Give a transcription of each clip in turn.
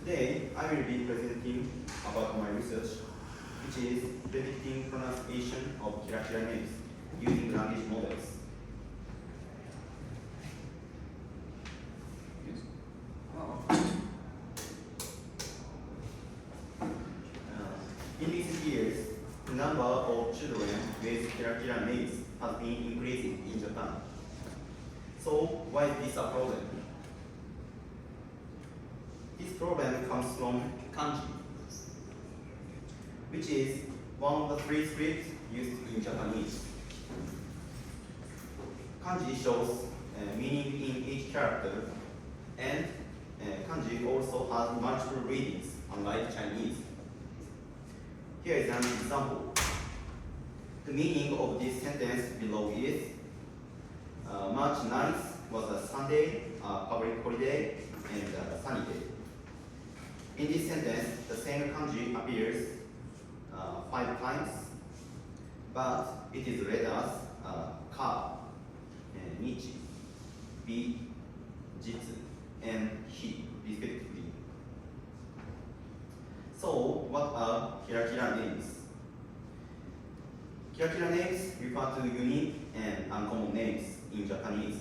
Today, I will be presenting about my research, which is predicting pronunciation of Kirakira-Names using language models. In recent years, the number of children with Kirakira-Names has been increasing in Japan. So, why is this a problem? This problem comes from kanji, which is one of the three scripts used in Japanese. Kanji shows meaning in each character, and kanji also has multiple readings, unlike Chinese. Here is an example. The meaning of this sentence below is March 9th was a Sunday, public holiday, and a sunny day. In this sentence, the same kanji appears 5 times, but it is read as ka, nichi, bi, jitsu, and hi, respectively. So, what are Kirakira-Names? Kirakira-Names refer to unique and uncommon names in Japanese.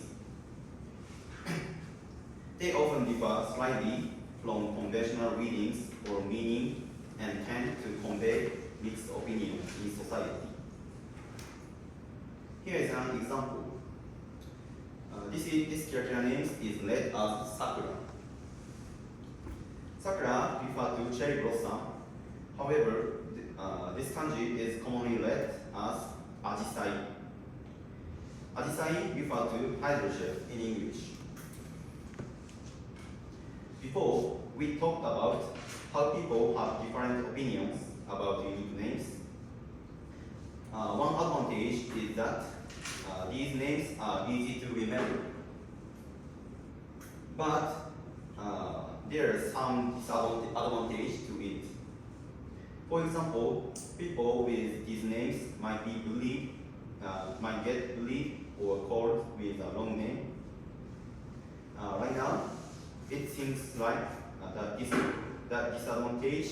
They often differ slightly from conventional readings or meaning and tend to convey mixed opinions in society. Here is an example. This Kirakira-Names is read as Sakura. Sakura refers to cherry blossom. However, this kanji is commonly read as ajisai. Ajisai refers to hydrogel in English. Before, we talked about how people have different opinions about unique names. One advantage is that these names are easy to remember. But there is some disadvantage to it. For example, people with these names might get bullied or called with a wrong name. Right now, it seems like that disadvantage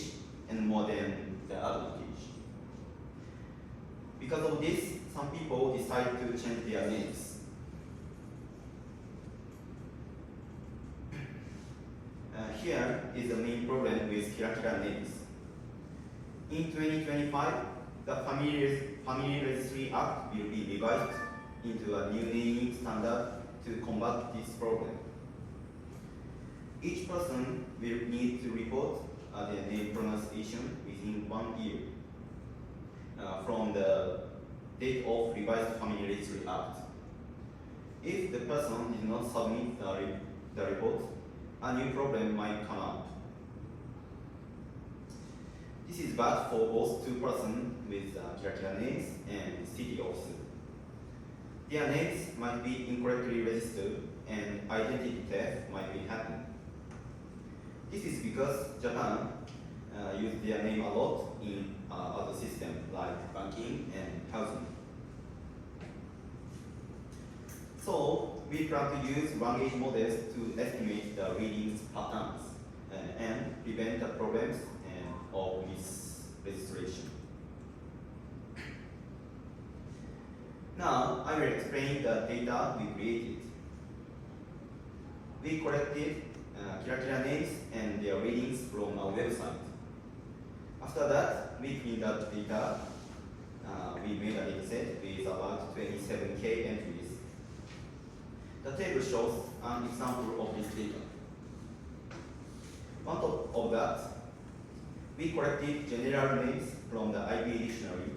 and more than the advantage. Because of this, some people decide to change their names. Here is the main problem with Kirakira-Names. In 2025, the Family Registry Act will be revised into a new naming standard to combat this problem. Each person will need to report their name pronunciation within 1 year from the date of revised Family Registry Act. If the person did not submit the report, a new problem might come up. This is bad for both two persons with Kirakira-Names and city also. Their names might be incorrectly registered and identity theft might be happening. This is because Japan uses their name a lot in other systems like banking and housing. So we plan to use language models to estimate the readings patterns and prevent the problems of misregistration. Now I will explain the data we created. We collected Kirakira-Names and their readings from our website. After that, we cleaned up data. We made a dataset with about 27K entries. The table shows an example of this data. On top of that, we collected general names from the IPA dictionary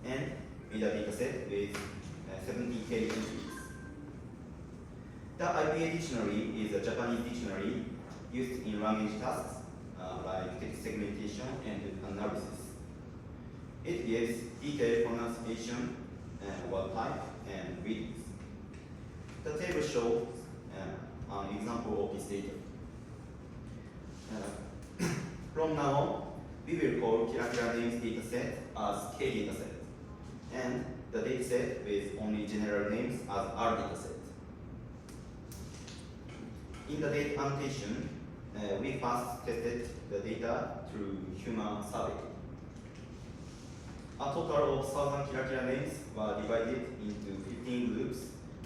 and made a dataset with 70K entries. The IPA dictionary is a Japanese dictionary used in language tasks like text segmentation and analysis. It gives detailed pronunciation, word type, and readings. The table shows an example of this data. From now on, we will call Kirakira-Names dataset as K dataset, and the dataset with only general names as R dataset. In the data annotation, we first tested the data through human survey. A total of 1,000 Kirakira-Names were divided into 15 groups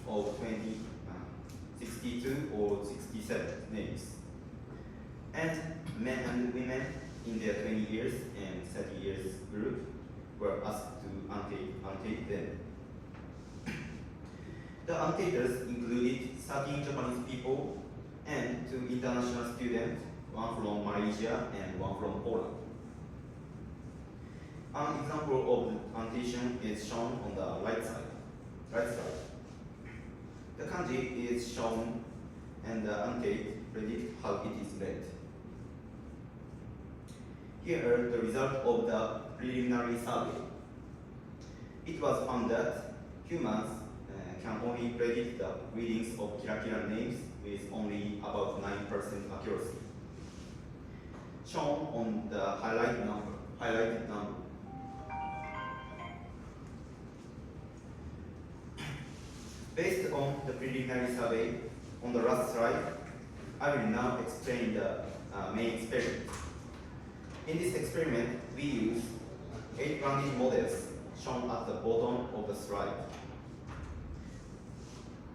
of 20, 62 or 67 names. And men and women in their 20 years and 30 years group were asked to annotate them. The annotators included 13 Japanese people and 2 international students, one from Malaysia and one from Poland. An example of the annotation is shown on the right side. The kanji is shown and the annotate predict how it is read. Here are the result of the preliminary survey. It was found that humans can only predict the readings of Kirakira-Names with only about 9% accuracy, shown on the highlighted number. Based on the preliminary survey, on the last slide, I will now explain the main experiment. In this experiment, we use 8 language models shown at the bottom of the slide.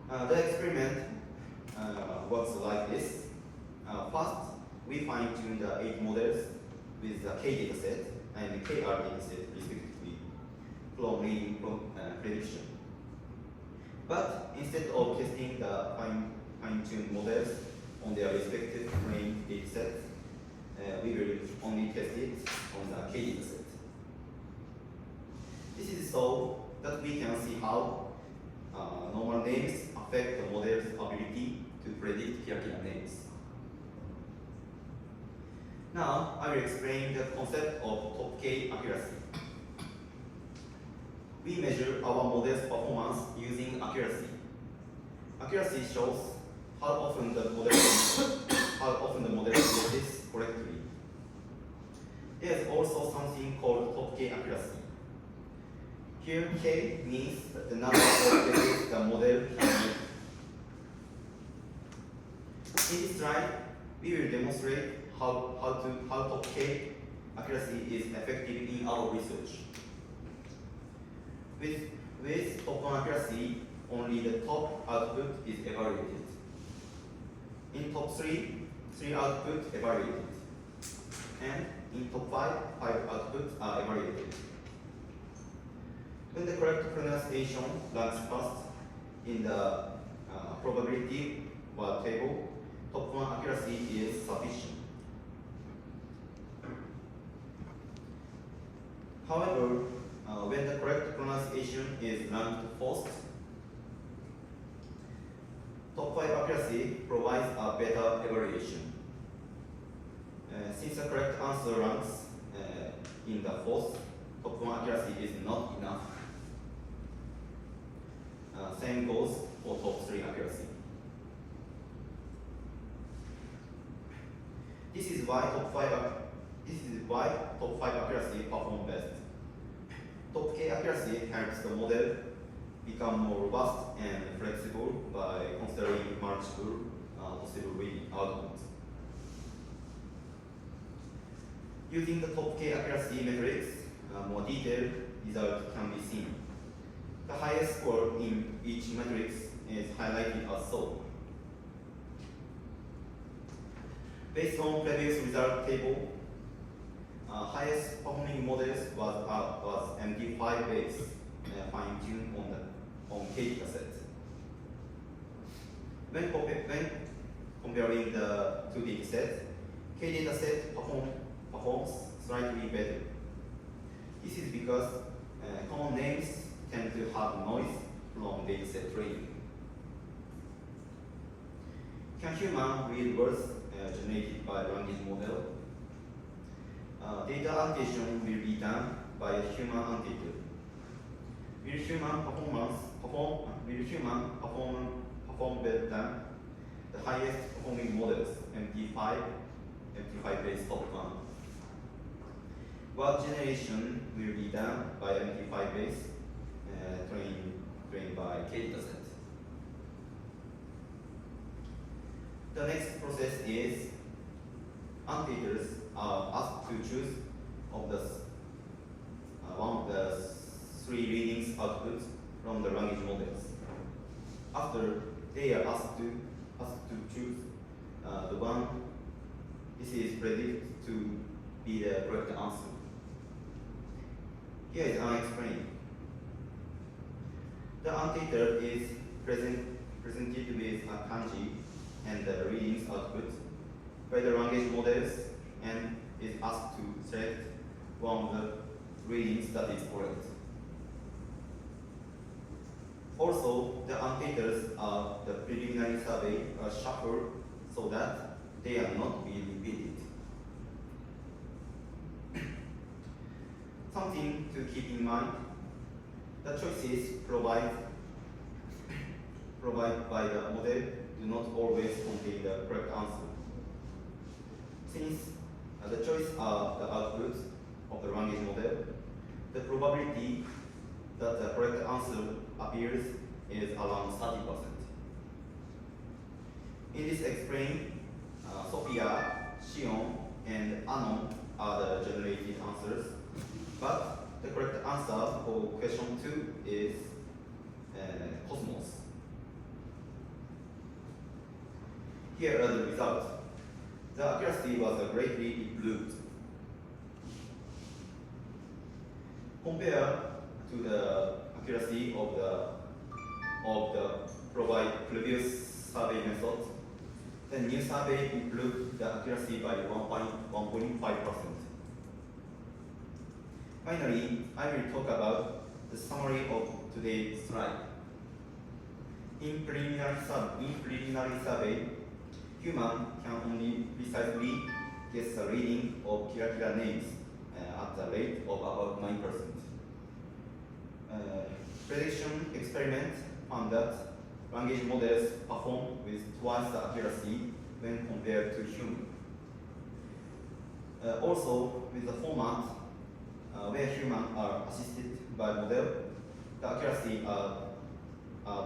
The experiment works like this. First, we fine-tune the 8 models with the K dataset and the KR dataset respectively from reading prediction. But instead of testing the fine-tuned models on their respective trained datasets, we will only test it on the K dataset. This is so that we can see how normal names affect the model's ability to predict Kirakira-Names. Now, I will explain the concept of top K accuracy. We measure our model's performance using accuracy. Accuracy shows how often the model guesses correctly. There is also something called top K accuracy. Here, K means the number of guesses the model can make. In this slide, we will demonstrate how top K accuracy is effective in our research. With top 1 accuracy, only the top output is evaluated. In top 3, 3 outputs evaluated. And in top 5, 5 outputs are evaluated. When the correct pronunciation ranks first in the probability word table, top 1 accuracy is sufficient. However, when the correct pronunciation is ranked first, top 5 accuracy provides a better evaluation. Since the correct answer ranks in the fourth, top 1 accuracy is not enough. Same goes for top 3 accuracy. This is why top 5 accuracy perform best. Top K accuracy helps the model become more robust and flexible by considering multiple possible reading outcomes. Using the top K accuracy metrics, more detailed results can be seen. The highest score in each matrix is highlighted as so. Based on previous result table, highest performing models was MD5 based, fine-tuned on K dataset. When comparing the two datasets, K dataset performs slightly better. This is because common names tend to have noise from dataset training. Can human read words generated by language model? Data annotation will be done by a human annotator. Will human perform better than the highest performing models, MD5 based top 1? Word generation will be done by MD5 based trained by K dataset. The next process is annotators are asked to choose of the one of the 3 readings outputs from the language models. After they are asked to choose the one this is predicted to be the correct answer. Here is unexplained. The annotator is presented with a kanji and the readings output by the language models and is asked to select one of the readings that is correct. Also, the annotators are the preliminary survey are shuffled so that they are not be repeated. Something to keep in mind, the choices provided by the model do not always contain the correct answer. Since the choice are the outputs of the language model, the probability that the correct answer appears is around 30%. In this explain, Sophia, Xion, and Anon are the generated answers, but the correct answer for question 2 is Cosmos. Here are the results. The accuracy was greatly improved. Compared to the accuracy of the previous survey methods, the new survey improved the accuracy by 1.5%. Finally, I will talk about the summary of today's slide. In preliminary survey, human can only precisely guess the reading of Kirakira-Names at the rate of about 9%. Prediction experiment found that language models perform with twice the accuracy when compared to human. Also, with the format where humans are assisted by model, the accuracy are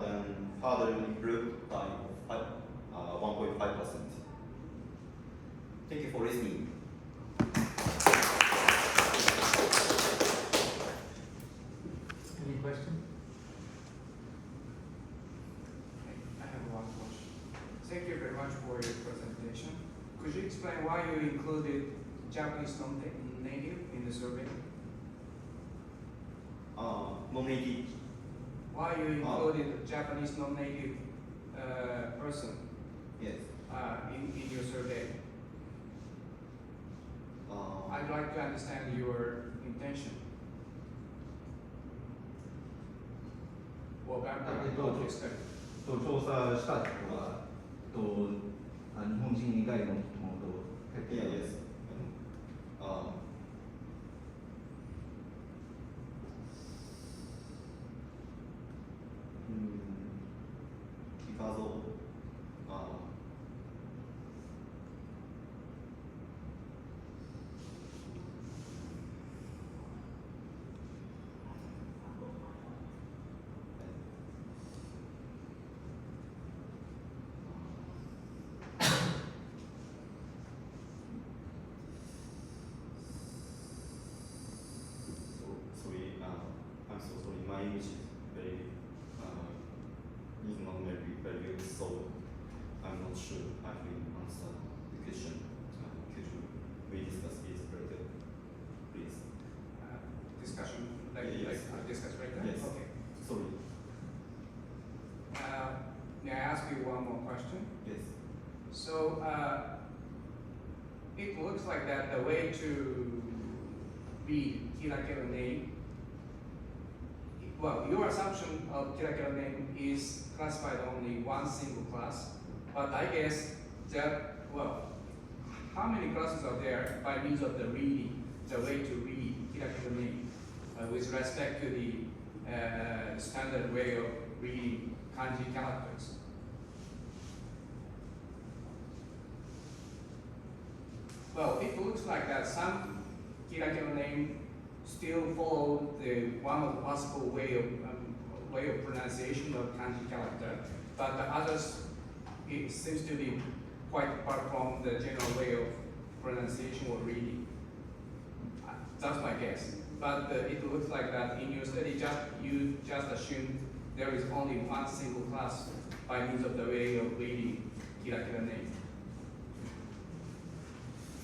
then further improved by 1.5%. Thank you for listening. Any question? I have one question. Thank you very much for your presentation. Could you explain why you included Japanese non-native in the survey? Non-native. Why you included Japanese non-native person? Yes. In your survey? I'd like to understand your intention. Or background of your study. 調査したってことは、日本人以外のものと入っている。Yes. Because of sorry, I'm so sorry. My English is very is not very good, so I'm not sure I will answer the question. Could we discuss this later, please? Discussion, Yes. discuss right now? Yes. Okay. Sorry. May I ask you one more question? Yes. So it looks like that the way to read Kirakira-Name, well, your assumption of Kirakira-Name is classified only one single class, but I guess that, well, how many classes are there by means of the reading, the way to read Kirakira-Name with respect to the standard way of reading kanji characters? Well, it looks like that some Kirakira-Name still follow the one of the possible way of pronunciation of kanji character, but the others it seems to be quite apart from the general way of pronunciation or reading. That's my guess. But it looks like that in your study, you just assumed there is only one single class by means of the way of reading Kirakira-Name.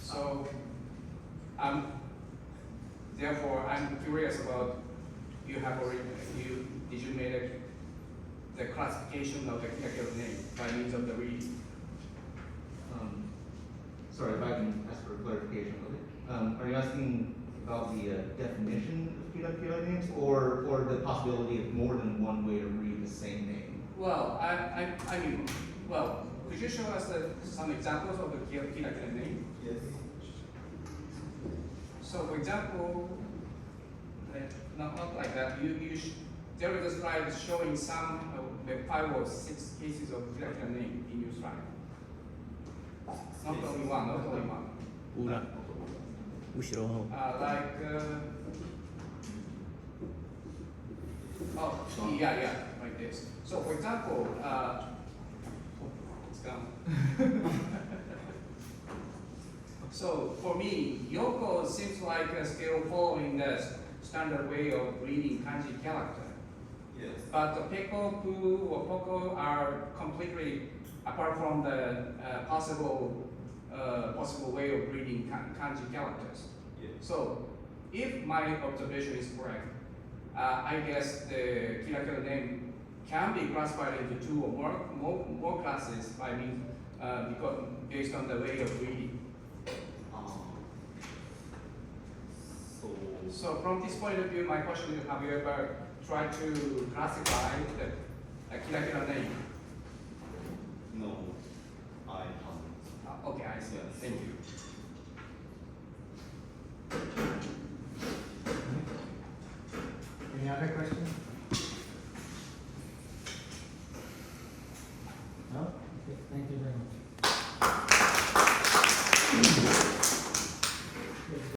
So, therefore, I'm curious about did you make the classification of the Kirakira-Name by means of the reading? Sorry, if I can ask for clarification. Are you asking about the definition of Kirakira-Names or the possibility of more than one way to read the same name? Well, I mean, well, could you show us some examples of the Kirakira-Name? Yes. So, for example, not like that. There is a slide showing some the 5 or 6 cases of Kirakira-Name in your slide. Not only one, not only one. 裏後ろの方 Yeah, like this. So, for example, it's gone. So, for me, Yoko seems like still following the standard way of reading kanji character. Yes. But Peko, Pu, or Poko are completely apart from the possible way of reading kanji characters. Yes. So, if my observation is correct, I guess the Kirakira-Name can be classified into 2 or more classes by means because based on the way of reading. So from this point of view, my question is: have you ever tried to classify the Kirakira-Name? No, I haven't. Okay, I see. Yes. Thank you. Any other questions?